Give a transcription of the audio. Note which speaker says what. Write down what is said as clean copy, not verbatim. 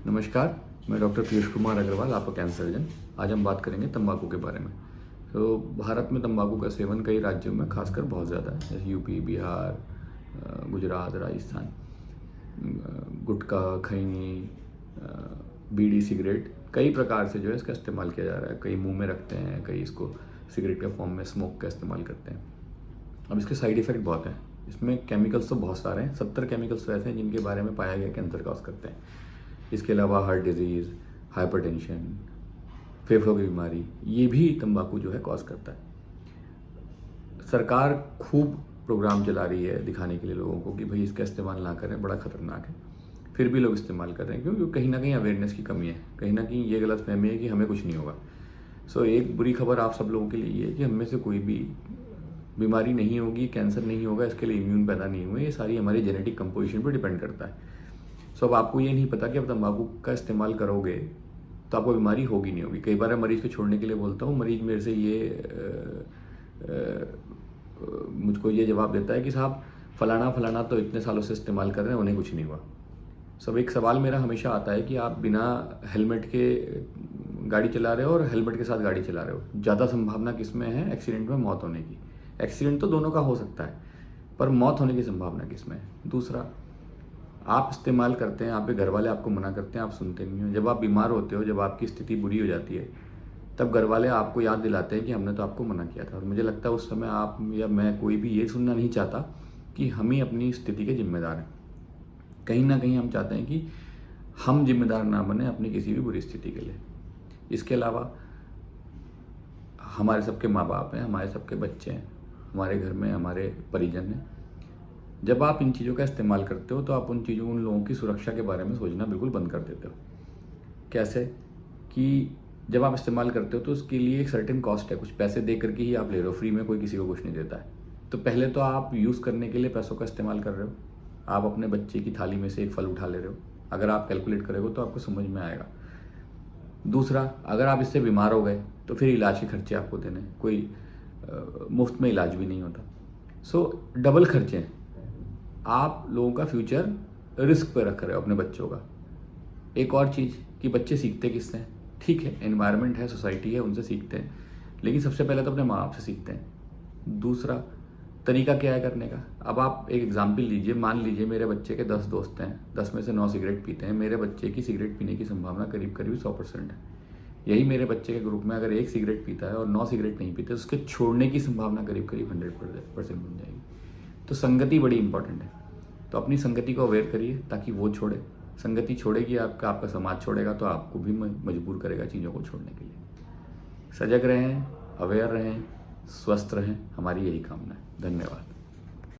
Speaker 1: नमस्कार, मैं डॉक्टर पीयूष कुमार अग्रवाल, आपका कैंसर सर्जन। आज हम बात करेंगे तंबाकू के बारे में। तो भारत में तंबाकू का सेवन कई राज्यों में खासकर बहुत ज़्यादा है, जैसे यूपी, बिहार, गुजरात, राजस्थान। गुटखा, खैनी, बीड़ी, सिगरेट, कई प्रकार से जो है इसका इस्तेमाल किया जा रहा है। कई मुंह में रखते हैं, कई इसको सिगरेट के फॉर्म में स्मोक का इस्तेमाल करते हैं। अब इसके साइड इफ़ेक्ट बहुत हैं। इसमें केमिकल्स तो बहुत सारे हैं, 70 केमिकल्स वैसे हैं जिनके बारे में पाया गया कैंसर कॉज करते हैं। इसके अलावा हार्ट डिजीज़, हाइपरटेंशन, फेफड़ों की बीमारी, ये भी तंबाकू जो है कॉज करता है। सरकार खूब प्रोग्राम चला रही है दिखाने के लिए लोगों को कि भाई इसका इस्तेमाल ना करें, बड़ा ख़तरनाक है। फिर भी लोग इस्तेमाल कर रहे हैं, क्योंकि कहीं ना कहीं अवेयरनेस की कमी है, कहीं ना कहीं ये गलतफहमी है कि हमें कुछ नहीं होगा। एक बुरी खबर आप सब लोगों के लिए ये है कि हम में से कोई भी बीमारी नहीं होगी, कैंसर नहीं होगा, इसके लिए इम्यून पैदा नहीं हुए। ये सारी हमारी जेनेटिक कंपोजिशन पर डिपेंड करता है। अब आपको ये नहीं पता कि अब तंबाकू का इस्तेमाल करोगे तो आपको बीमारी होगी नहीं होगी। कई बार मरीज को छोड़ने के लिए बोलता हूँ, मरीज मेरे से मुझको ये जवाब देता है कि साहब फलाना फलाना तो इतने सालों से इस्तेमाल कर रहे हैं, उन्हें कुछ नहीं हुआ। एक सवाल मेरा हमेशा आता है कि आप बिना हेलमेट के गाड़ी चला रहे हो और हेलमेट के साथ गाड़ी चला रहे हो, ज़्यादा संभावना किस में है एक्सीडेंट में मौत होने की? एक्सीडेंट तो दोनों का हो सकता है, पर मौत होने की संभावना किस में है? दूसरा, आप इस्तेमाल करते हैं, आपके घर वाले आपको मना करते हैं, आप सुनते नहीं हो। जब आप बीमार होते हो, जब आपकी स्थिति बुरी हो जाती है, तब घर वाले आपको याद दिलाते हैं कि हमने तो आपको मना किया था। और मुझे लगता है उस समय आप या मैं, कोई भी ये सुनना नहीं चाहता कि हम ही अपनी स्थिति के जिम्मेदार हैं। कहीं ना कहीं हम चाहते हैं कि हम जिम्मेदार ना बने अपनी किसी भी बुरी स्थिति के लिए। इसके अलावा हमारे सबके माँ बाप हैं, हमारे सबके बच्चे हैं, हमारे घर में हमारे परिजन हैं। जब आप इन चीज़ों का इस्तेमाल करते हो तो आप उन लोगों की सुरक्षा के बारे में सोचना बिल्कुल बंद कर देते हो। कैसे? कि जब आप इस्तेमाल करते हो तो उसके लिए एक सर्टेन कॉस्ट है, कुछ पैसे दे करके ही आप ले रहे हो, फ्री में कोई किसी को कुछ नहीं देता है। तो पहले तो आप यूज़ करने के लिए पैसों का इस्तेमाल कर रहे हो। आप अपने बच्चे की थाली में से एक फल उठा ले रहे हो। अगर आप कैलकुलेट करोगे तो आपको समझ में आएगा। दूसरा, अगर आप इससे बीमार हो गए तो फिर इलाज के खर्चे आपको देने, कोई मुफ्त में इलाज भी नहीं होता। डबल खर्चे हैं। आप लोगों का फ्यूचर रिस्क पे रख रहे हो, अपने बच्चों का। एक और चीज़ कि बच्चे सीखते किससे हैं? ठीक है, एनवायरनमेंट है, सोसाइटी है, उनसे सीखते हैं, लेकिन सबसे पहले तो अपने माँ बाप से सीखते हैं। दूसरा तरीका क्या है करने का? अब आप एक एग्जाम्पल लीजिए, मान लीजिए मेरे बच्चे के 10 दोस्त हैं, 10 में से 9 सिगरेट पीते हैं। मेरे बच्चे की सिगरेट पीने की संभावना करीब करीब 100% है। यही मेरे बच्चे के ग्रुप में अगर एक सिगरेट पीता है और 9 सिगरेट नहीं पीते, उसके छोड़ने की संभावना करीब करीब 100% बन जाएगी। तो संगति बड़ी इंपॉर्टेंट है। तो अपनी संगति को अवेयर करिए ताकि वो छोड़े। संगति छोड़ेगी आपका समाज छोड़ेगा, तो आपको भी मजबूर करेगा चीज़ों को छोड़ने के लिए। सजग रहें, अवेयर रहें, स्वस्थ रहें, हमारी यही कामना है। धन्यवाद।